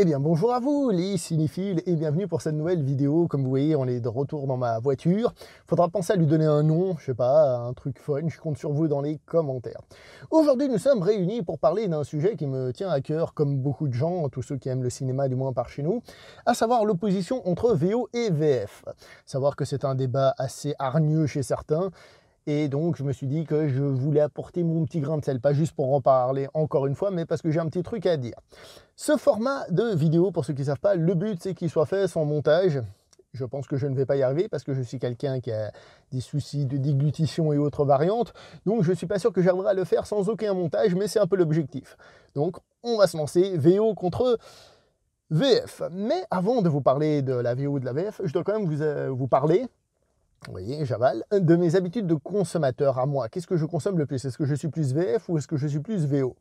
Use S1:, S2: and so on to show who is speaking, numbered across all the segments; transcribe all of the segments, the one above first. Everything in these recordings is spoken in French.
S1: Eh bien bonjour à vous les cinéphiles et bienvenue pour cette nouvelle vidéo. Comme vous voyez, on est de retour dans ma voiture. Faudra penser à lui donner un nom, je sais pas, un truc fun, je compte sur vous dans les commentaires. Aujourd'hui nous sommes réunis pour parler d'un sujet qui me tient à cœur, comme beaucoup de gens, tous ceux qui aiment le cinéma du moins par chez nous, à savoir l'opposition entre VO et VF. Savoir que c'est un débat assez hargneux chez certains. Et donc, je me suis dit que je voulais apporter mon petit grain de sel, pas juste pour en parler encore une fois, mais parce que j'ai un petit truc à dire. Ce format de vidéo, pour ceux qui ne savent pas, le but c'est qu'il soit fait sans montage. Je pense que je ne vais pas y arriver parce que je suis quelqu'un qui a des soucis de déglutition et autres variantes. Donc, je ne suis pas sûr que j'arriverai à le faire sans aucun montage, mais c'est un peu l'objectif. Donc, on va se lancer VO contre VF. Mais avant de vous parler de la VO et de la VF, je dois quand même vous parler. Vous voyez, j'avale, de mes habitudes de consommateur à moi. Qu'est-ce que je consomme le plus? Est-ce que je suis plus VF ou est-ce que je suis plus VO?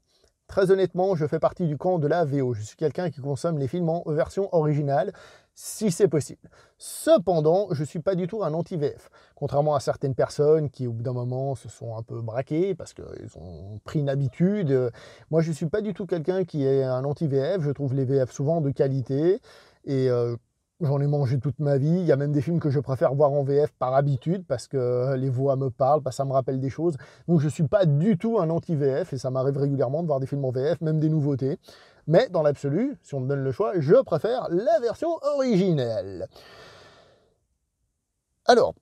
S1: Très honnêtement, je fais partie du camp de la VO. Je suis quelqu'un qui consomme les films en version originale, si c'est possible. Cependant, je ne suis pas du tout un anti-VF. Contrairement à certaines personnes qui, au bout d'un moment, se sont un peu braquées parce qu'ils ont pris une habitude. Moi, je ne suis pas du tout quelqu'un qui est un anti-VF. Je trouve les VF souvent de qualité et j'en ai mangé toute ma vie. Il y a même des films que je préfère voir en VF par habitude parce que les voix me parlent, parce que ça me rappelle des choses. Donc je ne suis pas du tout un anti-VF et ça m'arrive régulièrement de voir des films en VF, même des nouveautés. Mais dans l'absolu, si on me donne le choix, je préfère la version originale. Alors,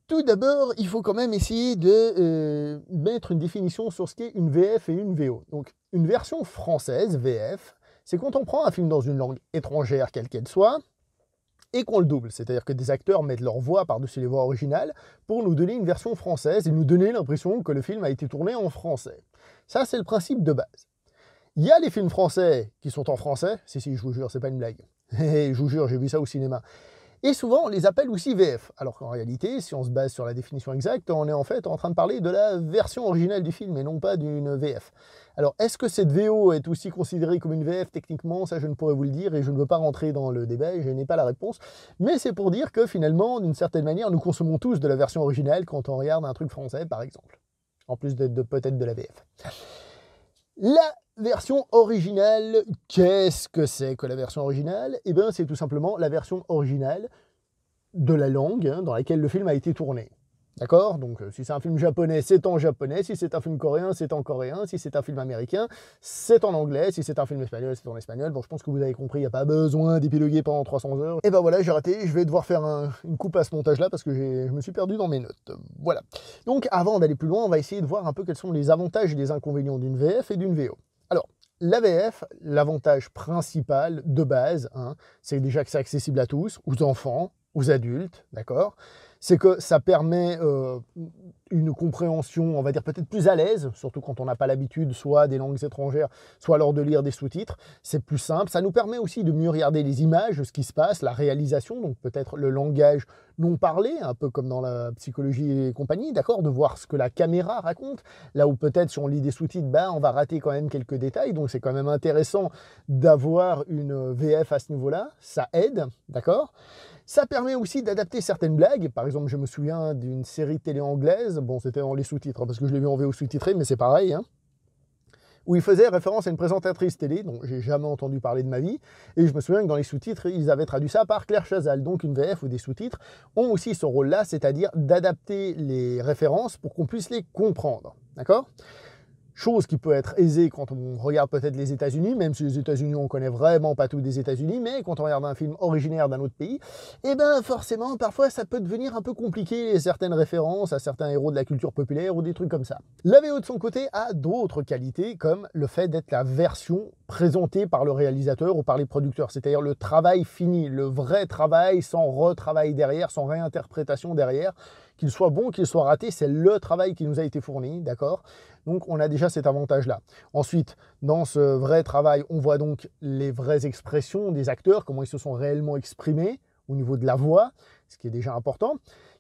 S1: tout d'abord, il faut quand même essayer de mettre une définition sur ce qu'est une VF et une VO. Donc, une version française, VF, c'est quand on prend un film dans une langue étrangère, quelle qu'elle soit, et qu'on le double, c'est-à-dire que des acteurs mettent leur voix par-dessus les voix originales pour nous donner une version française et nous donner l'impression que le film a été tourné en français. Ça, c'est le principe de base. Il y a les films français qui sont en français, si, je vous jure, c'est pas une blague. Je vous jure, j'ai vu ça au cinéma. Et souvent, on les appelle aussi VF. Alors qu'en réalité, si on se base sur la définition exacte, on est en fait en train de parler de la version originale du film et non pas d'une VF. Alors, est-ce que cette VO est aussi considérée comme une VF techniquement? Ça, je ne pourrais vous le dire et je ne veux pas rentrer dans le débat et je n'ai pas la réponse. Mais c'est pour dire que finalement, d'une certaine manière, nous consommons tous de la version originale quand on regarde un truc français, par exemple. En plus de peut-être de la VF. La version originale, qu'est-ce que c'est que la version originale? Eh bien, c'est tout simplement la version originale de la langue dans laquelle le film a été tourné. D'accord? Donc, si c'est un film japonais, c'est en japonais. Si c'est un film coréen, c'est en coréen. Si c'est un film américain, c'est en anglais. Si c'est un film espagnol, c'est en espagnol. Bon, je pense que vous avez compris, il n'y a pas besoin d'épiloguer pendant 300 heures. Et ben voilà, j'ai raté. Je vais devoir faire une coupe à ce montage-là parce que je me suis perdu dans mes notes. Voilà. Donc, avant d'aller plus loin, on va essayer de voir un peu quels sont les avantages et les inconvénients d'une VF et d'une VO. Alors, la VF, l'avantage principal de base, c'est déjà que c'est accessible à tous, aux enfants, aux adultes, d'accord? C'est que ça permet une compréhension, on va dire peut-être plus à l'aise, surtout quand on n'a pas l'habitude soit des langues étrangères, soit lors de lire des sous-titres. C'est plus simple. Ça nous permet aussi de mieux regarder les images, ce qui se passe, la réalisation, donc peut-être le langage non parlé, un peu comme dans la psychologie et compagnie, d'accord, de voir ce que la caméra raconte. Là où peut-être si on lit des sous-titres, on va rater quand même quelques détails, donc c'est quand même intéressant d'avoir une VF à ce niveau-là. Ça aide, d'accord? Ça permet aussi d'adapter certaines blagues. Par exemple, je me souviens d'une série télé anglaise, bon, c'était dans les sous-titres, parce que je l'ai vu en VO sous-titré, mais c'est pareil, où il faisait référence à une présentatrice télé, dont j'ai jamais entendu parler de ma vie, et je me souviens que dans les sous-titres, ils avaient traduit ça par Claire Chazal. Donc une VF ou des sous-titres ont aussi ce rôle-là, c'est-à-dire d'adapter les références pour qu'on puisse les comprendre, d'accord ? Chose qui peut être aisée quand on regarde peut-être les États-Unis, même si les États-Unis, on connaît vraiment pas tout des États-Unis, mais quand on regarde un film originaire d'un autre pays, eh ben forcément, parfois, ça peut devenir un peu compliqué, certaines références à certains héros de la culture populaire ou des trucs comme ça. La VO de son côté a d'autres qualités, comme le fait d'être la version présentée par le réalisateur ou par les producteurs, c'est-à-dire le travail fini, le vrai travail sans retravail derrière, sans réinterprétation derrière, qu'il soit bon, qu'il soit raté, c'est le travail qui nous a été fourni, d'accord? Donc on a déjà cet avantage-là. Ensuite, dans ce vrai travail, on voit donc les vraies expressions des acteurs, comment ils se sont réellement exprimés au niveau de la voix, ce qui est déjà important.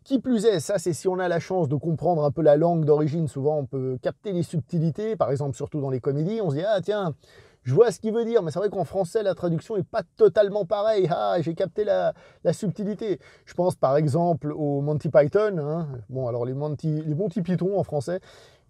S1: Qui plus est, ça c'est si on a la chance de comprendre un peu la langue d'origine, souvent on peut capter les subtilités, par exemple surtout dans les comédies, on se dit « Ah tiens, je vois ce qu'il veut dire, mais c'est vrai qu'en français, la traduction n'est pas totalement pareille. Ah, j'ai capté la subtilité. » Je pense par exemple au Monty Python. Bon, alors les Monty Python en français,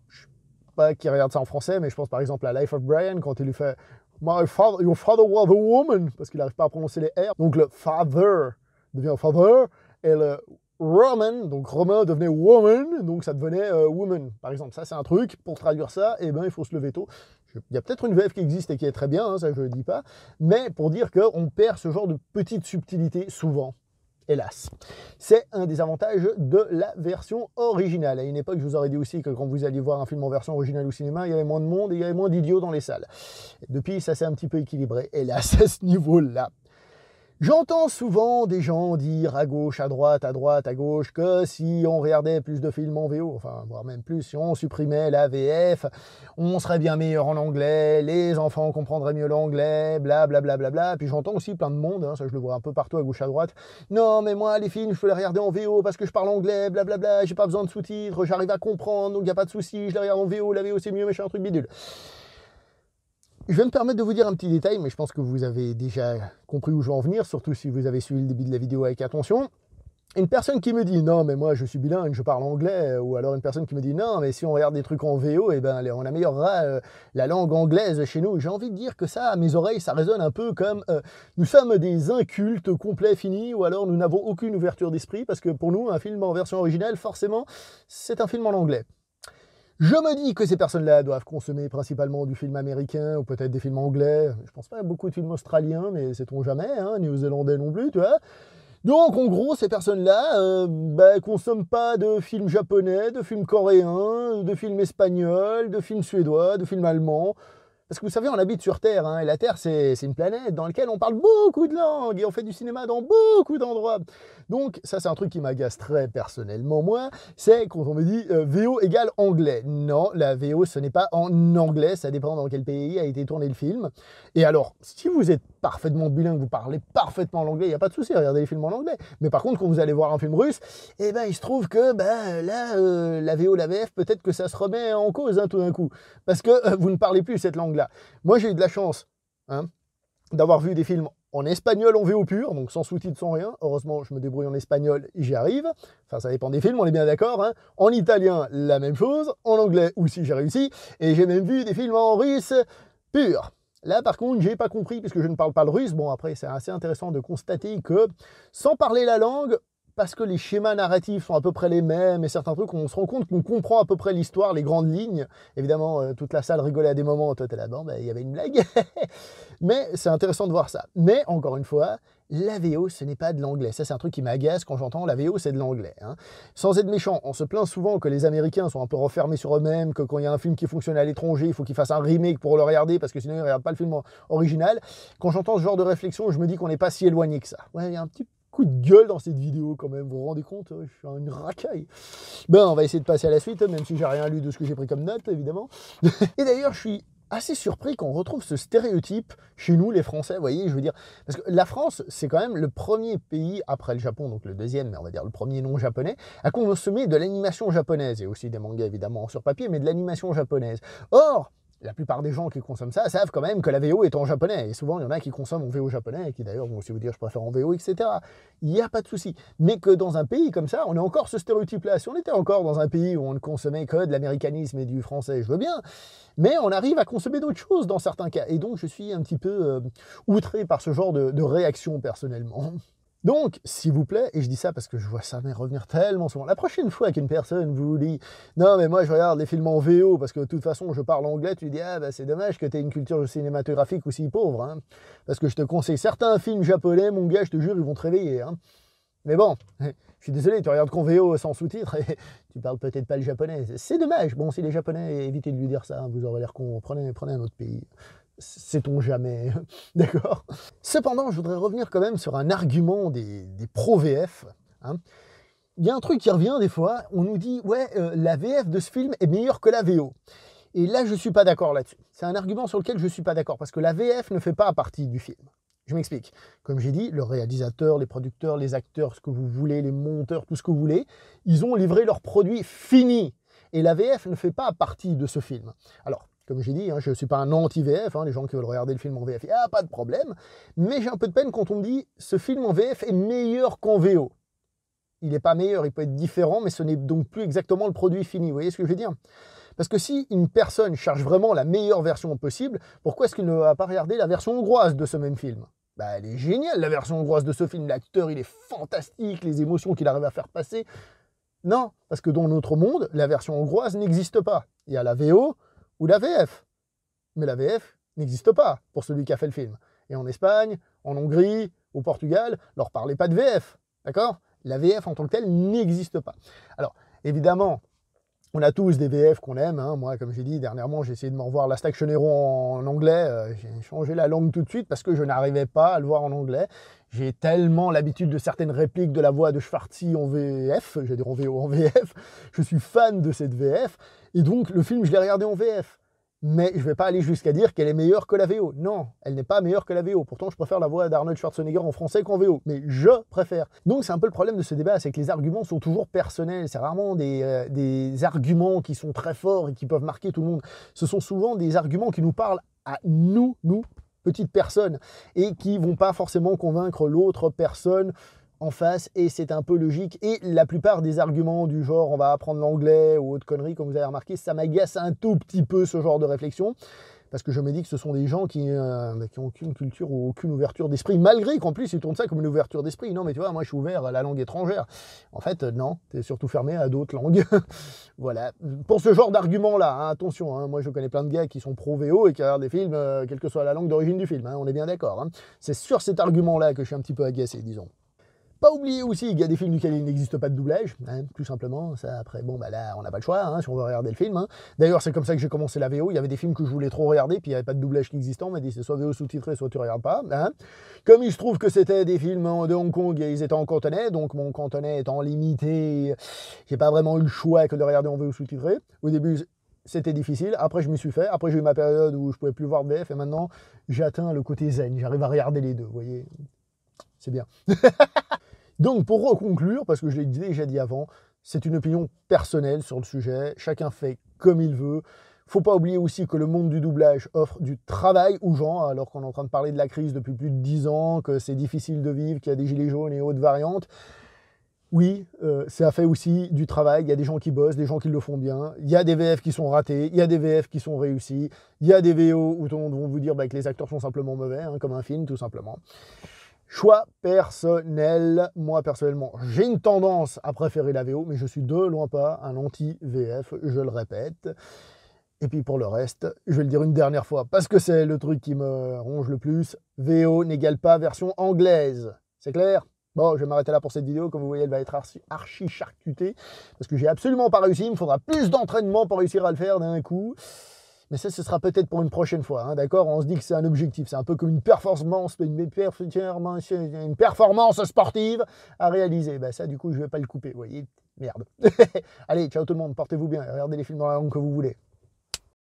S1: je ne sais pas qui regarde ça en français, mais je pense par exemple à Life of Brian, quand il lui fait Your father was a woman, parce qu'il n'arrive pas à prononcer les R. Donc le father devient father, et le Roman, donc Romain devenait woman, donc ça devenait woman. Par exemple, ça c'est un truc, pour traduire ça, eh ben, il faut se lever tôt. Il y a peut-être une VF qui existe et qui est très bien, hein, ça je ne le dis pas, mais pour dire qu'on perd ce genre de petites subtilités souvent. Hélas. C'est un des avantages de la version originale. À une époque, je vous aurais dit aussi que quand vous alliez voir un film en version originale au cinéma, il y avait moins de monde et il y avait moins d'idiots dans les salles. Depuis, ça s'est un petit peu équilibré, hélas, à ce niveau-là. J'entends souvent des gens dire à gauche, à droite, à gauche, que si on regardait plus de films en VO, enfin, voire même plus, si on supprimait la VF, on serait bien meilleur en anglais, les enfants comprendraient mieux l'anglais, blablabla. Bla, bla, bla. Puis j'entends aussi plein de monde, hein, ça je le vois un peu partout à gauche, à droite, non mais moi les films je peux les regarder en VO parce que je parle anglais, blablabla, j'ai pas besoin de sous-titres, j'arrive à comprendre, donc il n'y a pas de souci, je les regarde en VO, la VO c'est mieux, mais je suis un truc bidule. Je vais me permettre de vous dire un petit détail, mais je pense que vous avez déjà compris où je veux en venir, surtout si vous avez suivi le début de la vidéo avec attention. Une personne qui me dit « Non, mais moi je suis bilingue, je parle anglais », ou alors une personne qui me dit « Non, mais si on regarde des trucs en VO, eh ben, on améliorera la langue anglaise chez nous ». J'ai envie de dire que ça, à mes oreilles, ça résonne un peu comme nous sommes des incultes complets finis, ou alors nous n'avons aucune ouverture d'esprit, parce que pour nous, un film en version originale, forcément, c'est un film en anglais. Je me dis que ces personnes-là doivent consommer principalement du film américain ou peut-être des films anglais. Je pense pas à beaucoup de films australiens, mais sait-on jamais, hein, néo-zélandais non plus, tu vois. Donc en gros, ces personnes-là consomment pas de films japonais, de films coréens, de films espagnols, de films suédois, de films allemands. Parce que vous savez, on habite sur Terre, hein, et la Terre, c'est une planète dans laquelle on parle beaucoup de langues, et on fait du cinéma dans beaucoup d'endroits. Donc, ça, c'est un truc qui m'agace très personnellement, moi, c'est quand on me dit VO égale anglais. Non, la VO, ce n'est pas en anglais, ça dépend dans quel pays a été tourné le film. Et alors, si vous êtes parfaitement bilingue, vous parlez parfaitement l'anglais, il n'y a pas de souci, regardez les films en anglais. Mais par contre, quand vous allez voir un film russe, eh ben, il se trouve que là, la VO, la VF, peut-être que ça se remet en cause, hein, tout d'un coup. Parce que vous ne parlez plus cette langue-là. Moi, j'ai eu de la chance d'avoir vu des films en espagnol en VO pur, donc sans sous-titres, sans rien. Heureusement, je me débrouille en espagnol et j'y arrive. Enfin, ça dépend des films, on est bien d'accord. Hein. En italien, la même chose. En anglais aussi, j'ai réussi. Et j'ai même vu des films en russe pur. Là, par contre, j'ai pas compris, puisque je ne parle pas le russe. Bon, après, c'est assez intéressant de constater que, sans parler la langue, parce que les schémas narratifs sont à peu près les mêmes et certains trucs, on se rend compte qu'on comprend à peu près l'histoire, les grandes lignes. Évidemment, toute la salle rigolait à des moments, toi t'es là-bas, il y avait une blague. Mais c'est intéressant de voir ça. Mais encore une fois, la VO, ce n'est pas de l'anglais. Ça, c'est un truc qui m'agace quand j'entends la VO, c'est de l'anglais. Hein. Sans être méchant, on se plaint souvent que les Américains sont un peu refermés sur eux-mêmes, que quand il y a un film qui fonctionne à l'étranger, il faut qu'ils fassent un remake pour le regarder, parce que sinon ils ne regardent pas le film original. Quand j'entends ce genre de réflexion, je me dis qu'on n'est pas si éloigné que ça. Ouais, il y a un petit coup de gueule dans cette vidéo quand même, vous vous rendez compte, je suis une racaille. Ben, on va essayer de passer à la suite, même si j'ai rien lu de ce que j'ai pris comme note, évidemment. Et d'ailleurs, je suis assez surpris qu'on retrouve ce stéréotype chez nous, les Français, vous voyez, je veux dire, parce que la France, c'est quand même le premier pays, après le Japon, donc le deuxième, mais on va dire le premier non japonais, à consommer de l'animation japonaise, et aussi des mangas évidemment sur papier, mais de l'animation japonaise. Or, la plupart des gens qui consomment ça savent quand même que la VO est en japonais. Et souvent, il y en a qui consomment en VO japonais et qui d'ailleurs vont aussi vous dire je préfère en VO, etc. Il n'y a pas de souci. Mais que dans un pays comme ça, on a encore ce stéréotype-là. Si on était encore dans un pays où on ne consommait que de l'américanisme et du français, je veux bien. Mais on arrive à consommer d'autres choses dans certains cas. Et donc, je suis un petit peu outré par ce genre de réaction personnellement. Donc, s'il vous plaît, et je dis ça parce que je vois ça revenir tellement souvent, la prochaine fois qu'une personne vous dit « Non, mais moi je regarde les films en VO parce que de toute façon je parle anglais », tu lui dis « Ah, bah c'est dommage que tu aies une culture cinématographique aussi pauvre, hein, parce que je te conseille certains films japonais, mon gars, je te jure, ils vont te réveiller. Hein. Mais bon, je suis désolé, tu regardes qu'en VO sans sous-titres et tu parles peut-être pas le japonais. C'est dommage. Bon, si les japonais, évitez de lui dire ça, hein, vous aurez l'air con, prenez un autre pays. Sait-on jamais, d'accord? Cependant, je voudrais revenir quand même sur un argument des pro-VF. Hein. Il y a un truc qui revient des fois, on nous dit « Ouais, la VF de ce film est meilleure que la VO ». Et là, je ne suis pas d'accord là-dessus. C'est un argument sur lequel je ne suis pas d'accord, parce que la VF ne fait pas partie du film. Je m'explique. Comme j'ai dit, le réalisateur, les producteurs, les acteurs, ce que vous voulez, les monteurs, tout ce que vous voulez, ils ont livré leur produit fini. Et la VF ne fait pas partie de ce film. Alors, comme j'ai dit, hein, je ne suis pas un anti-VF, hein, les gens qui veulent regarder le film en VF, il n'y a pas de problème. Mais j'ai un peu de peine quand on me dit « ce film en VF est meilleur qu'en VO ». Il n'est pas meilleur, il peut être différent, mais ce n'est donc plus exactement le produit fini. Vous voyez ce que je veux dire? Parce que si une personne cherche vraiment la meilleure version possible, pourquoi est-ce qu'il ne va pas regarder la version hongroise de ce même film? Bah, elle est géniale, la version hongroise de ce film. L'acteur, il est fantastique, les émotions qu'il arrive à faire passer. Non, parce que dans notre monde, la version hongroise n'existe pas. Il y a la VO ou la VF. Mais la VF n'existe pas pour celui qui a fait le film. Et en Espagne, en Hongrie, au Portugal, leur parlez pas de VF. D'accord? La VF en tant que telle n'existe pas. Alors, évidemment, on a tous des VF qu'on aime. Hein. Moi, comme j'ai dit, dernièrement, j'ai essayé de me revoir Last Action Hero en anglais. J'ai changé la langue tout de suite parce que je n'arrivais pas à le voir en anglais. J'ai tellement l'habitude de certaines répliques de la voix de Schwarzenegger en VF, j'allais dire en VO, en VF. Je suis fan de cette VF. Et donc, le film, je l'ai regardé en VF. Mais je ne vais pas aller jusqu'à dire qu'elle est meilleure que la VO. Non, elle n'est pas meilleure que la VO. Pourtant, je préfère la voix d'Arnold Schwarzenegger en français qu'en VO. Mais je préfère. Donc, c'est un peu le problème de ce débat, c'est que les arguments sont toujours personnels. C'est rarement des arguments qui sont très forts et qui peuvent marquer tout le monde. Ce sont souvent des arguments qui nous parlent à nous, petites personnes, et qui ne vont pas forcément convaincre l'autre personne en face, et c'est un peu logique. Et la plupart des arguments du genre on va apprendre l'anglais ou autre connerie, comme vous avez remarqué, ça m'agace un tout petit peu ce genre de réflexion, parce que je me dis que ce sont des gens qui n'ont aucune culture ou aucune ouverture d'esprit, malgré qu'en plus ils tournent ça comme une ouverture d'esprit. Non mais tu vois, moi je suis ouvert à la langue étrangère. En fait, non, tu es surtout fermé à d'autres langues. Voilà. Pour ce genre d'argument-là, hein, attention, hein, moi je connais plein de gars qui sont pro-VO et qui regardent des films, quelle que soit la langue d'origine du film, hein, on est bien d'accord. Hein. C'est sur cet argument-là que je suis un petit peu agacé, disons. Pas oublier aussi qu'il y a des films duquel il n'existe pas de doublage, hein, tout simplement. Ça, après, bon, bah là, on n'a pas le choix, hein, si on veut regarder le film. Hein. D'ailleurs, c'est comme ça que j'ai commencé la VO. Il y avait des films que je voulais trop regarder, puis il n'y avait pas de doublage qui existait. On m'a dit, c'est soit VO sous-titré, soit tu ne regardes pas. Hein. Comme il se trouve que c'était des films de Hong Kong, et ils étaient en cantonais, donc mon cantonais étant limité, j'ai pas vraiment eu le choix que de regarder en VO sous-titré. Au début, c'était difficile. Après, je m'y suis fait. Après, j'ai eu ma période où je pouvais plus voir de VF, et maintenant, j'ai atteint le côté zen. J'arrive à regarder les deux, vous voyez. C'est bien. Donc, pour reconclure, parce que je l'ai déjà dit avant, c'est une opinion personnelle sur le sujet. Chacun fait comme il veut. Faut pas oublier aussi que le monde du doublage offre du travail aux gens, alors qu'on est en train de parler de la crise depuis plus de 10 ans, que c'est difficile de vivre, qu'il y a des gilets jaunes et autres variantes. Oui, ça fait aussi du travail. Il y a des gens qui bossent, des gens qui le font bien. Il y a des VF qui sont ratés, il y a des VF qui sont réussis. Il y a des VO où tout le monde va vous dire que les acteurs sont simplement mauvais, hein, comme un film, tout simplement. Choix personnel, moi personnellement, j'ai une tendance à préférer la VO, mais je suis de loin pas un anti-VF, je le répète. Et puis pour le reste, je vais le dire une dernière fois, parce que c'est le truc qui me ronge le plus, VO n'égale pas version anglaise, c'est clair? Bon, je vais m'arrêter là pour cette vidéo, comme vous voyez, elle va être archi charcutée, parce que j'ai absolument pas réussi, il me faudra plus d'entraînement pour réussir à le faire d'un coup. Mais ça, ce sera peut-être pour une prochaine fois, hein, d'accord? On se dit que c'est un objectif, c'est un peu comme une performance sportive à réaliser. Ben ça, du coup, je ne vais pas le couper, vous voyez? Merde. Allez, ciao tout le monde, portez-vous bien, regardez les films dans la langue que vous voulez.